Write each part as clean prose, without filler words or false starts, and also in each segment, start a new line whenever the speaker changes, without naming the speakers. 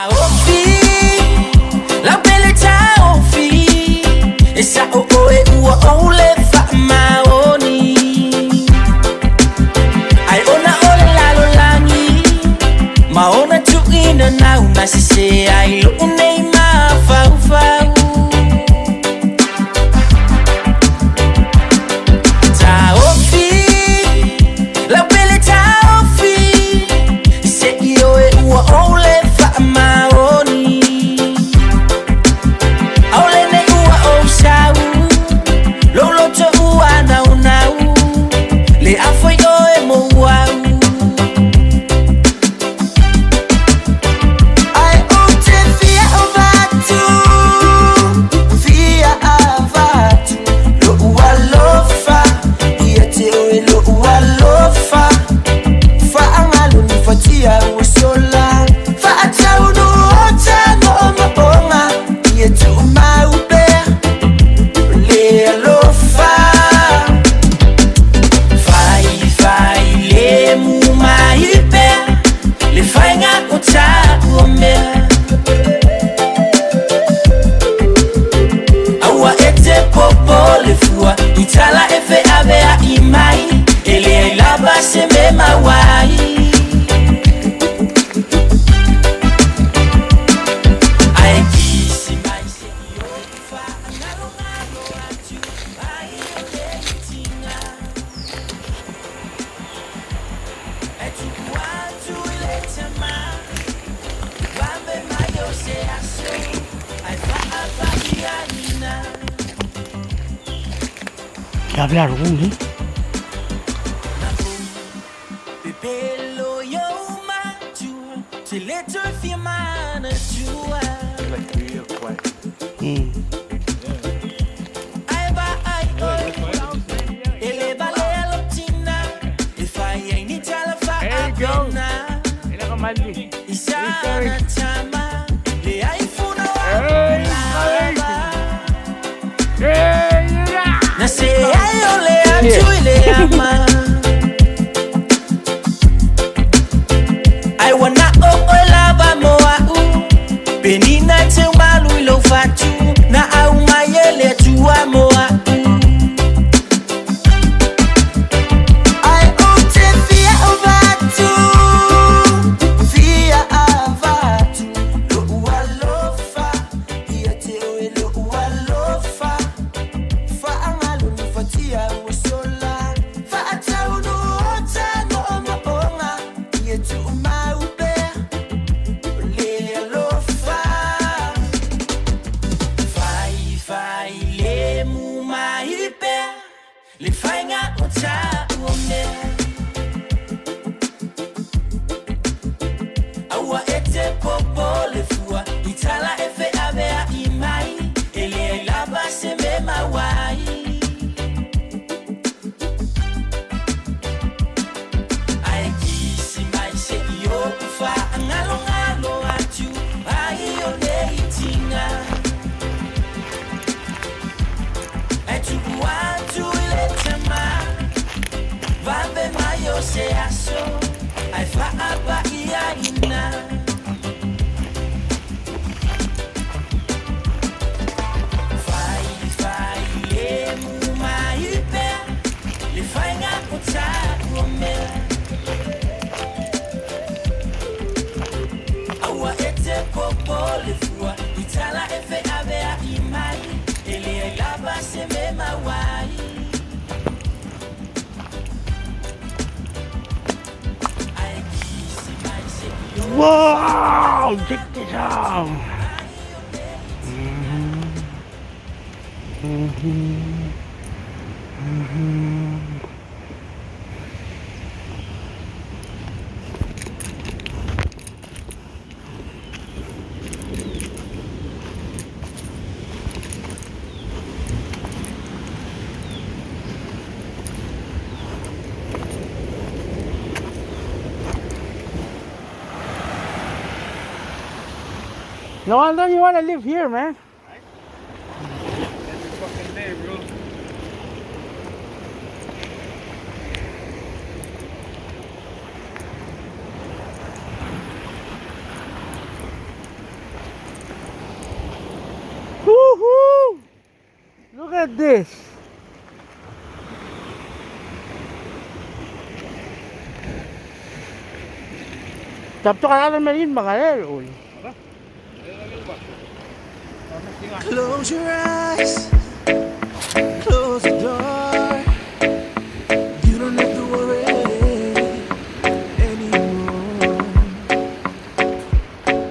ofi la belle ta ofi e sa o o e ua o le fa maoni ai ona ole la lo langi ma ona tu ina na una se ai lo nei ma fa fa ta ofi la belle ta ofi se io e ua o le fa maoni ole ne ua o sau lo lo to ua na una le afoi o e mo wa Itala efe avea imai ele ilaba se me mawai ai kisi mai se yo fa ngalo ngalo atu ai ole tinga etu watu ile tema vambe mayo se aso ai fa apa ina
¿Qué hablar, Gumi?
I wanna lava moa penina te malu lo fatu na au mayele tua moa I ote via avatu lo ualofa iate o lo ualofa fa angalo ni fatia usola fa atauno tano maonga yetu maupe le alofa fai le mu maipe le fainga ota ume awa ete popo le fua itala efe avea imai ele laba se me mawai ai kisi mai se yo fa ngalo ngalo atu ai ole tinga etu watu ile tema vambe mayo se aso ai fa apa ina fai le mu mai pe le fai nga kota me awa ete popo le fua itala efe avea imai ele laba se me mawai ai kisi mai se
Wow! Check this out! No wonder you want to live here, man.
Every fucking day, bro.
at this. Tapos ka natin malin mga uy.
Close your eyes, close the door. You don't have to worry anymore.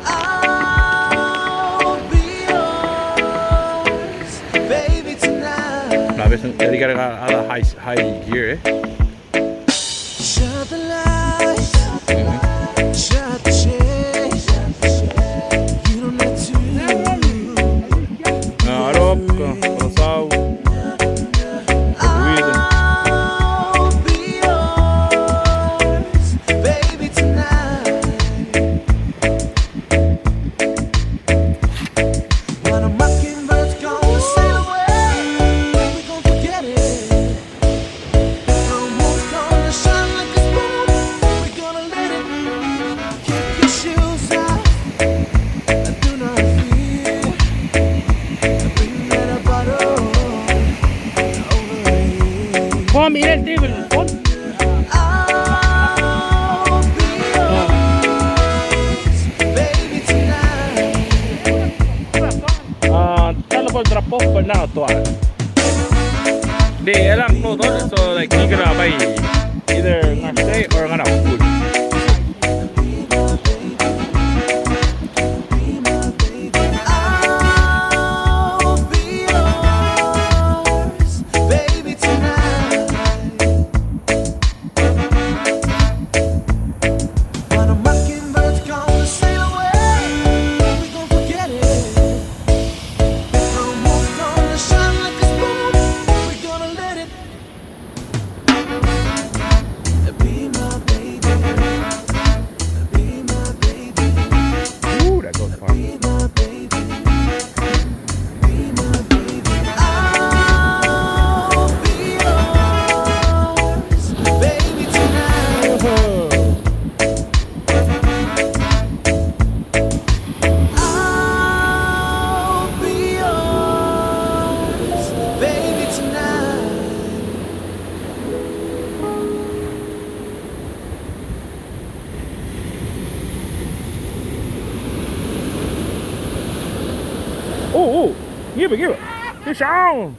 I'll be yours, baby, tonight.
Grabe, jadi kada high gear
Shut the lights, shut the shades. You don't have to.
Arop, Rosaw,
I'll be yours, baby, tonight. When a mockingbird's gonna sail away, we gon' forget it. The moon's gonna shine like a spoon, we gonna let it. Kick your shoes off, do not fear. Bring that a bottle over here.
Kom in el table. Kom.
I'll be yours, baby, tonight.
Telepon drop off for now to Di lang no to, so like ni kena bay either nga stay or nga na food.
I'll be yours, baby, tonight. When a mockingbird's gonna sail away, we gon' forget it. The moon's gonna shine like a spoon, we gonna let it. Be my baby, be my baby.
Ooh, that goes far.
Be my baby, be my baby. I'll be yours, baby, tonight. I'll be yours, baby, tonight.
Oh, give it. Fish on.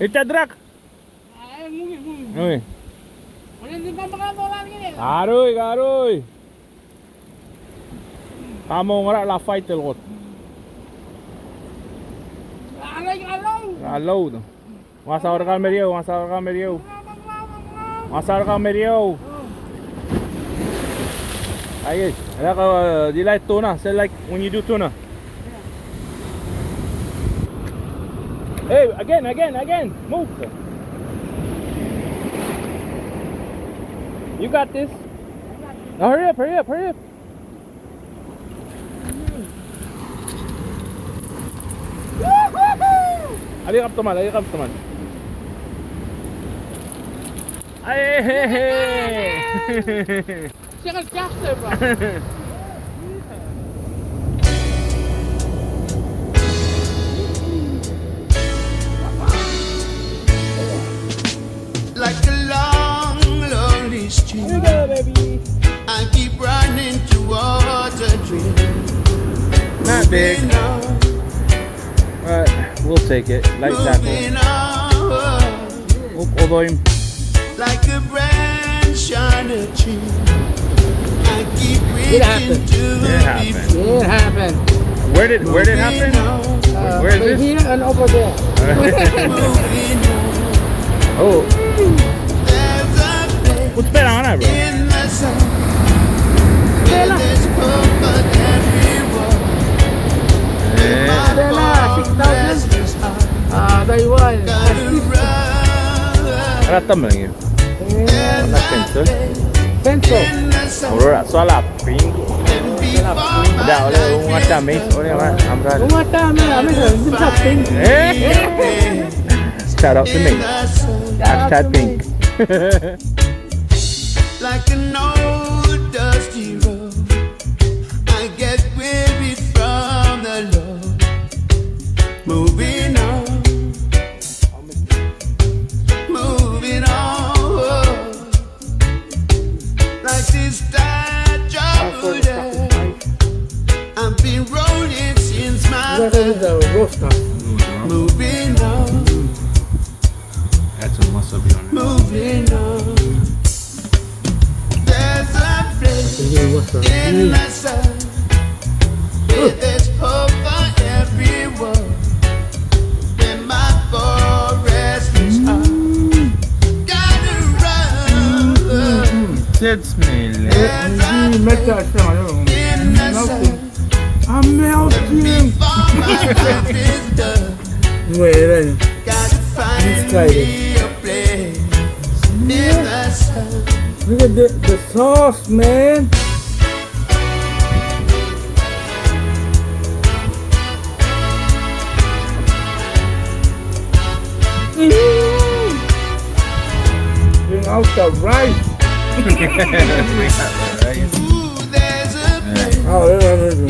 Itadrak. Oy. Garoy. Kamu ngara la fight telot. Alaw to. Masawar ka Mario. Ayos. Do you like tuna? Say like when you do tuna. Hey, again. Move. You got this. Now hurry up. Alikap teman. Hey.
Zeg eens jachten, bro.
Like a long, lonely stream,
baby.
I keep running towards a dream.
Not big,
Moving on,
but we'll take it. Like that.
moving on,
Although him.
like a branch on a tree. I keep reaching
happened.
to
It happened.
be
It happened.
Where did it happen? Where is this?
Here and over there.
moving on.
Oh,
There's a place
what's better on that, bro?
in the sun where there's hope for everyone.
Stella, 6,000. Taiwan.
Gotta run.
Ratam lang yun. Anak pencil.
Pencil.
In the sun
Aurora, soalap pink.
and before my
Ada oleh ngacam eh. Oleh amran.
Umata, may something.
Eh? Shout out to me. Hashtag pink.
like an old dusty road, I get weary from
That is a roaster.
moving on,
Add some wasabi on it.
moving on. There's a place in my soul where there's hope for everyone. When my forest is hard, gotta run.
That's me.
There's a place in my soul
I'm melting.
before my life is done.
Wait,
Gotta find
try
me a place in the sun.
look at the sauce, man. Bring out the rice.
Right?
Ooh, there's a place
Oh, yeah.
in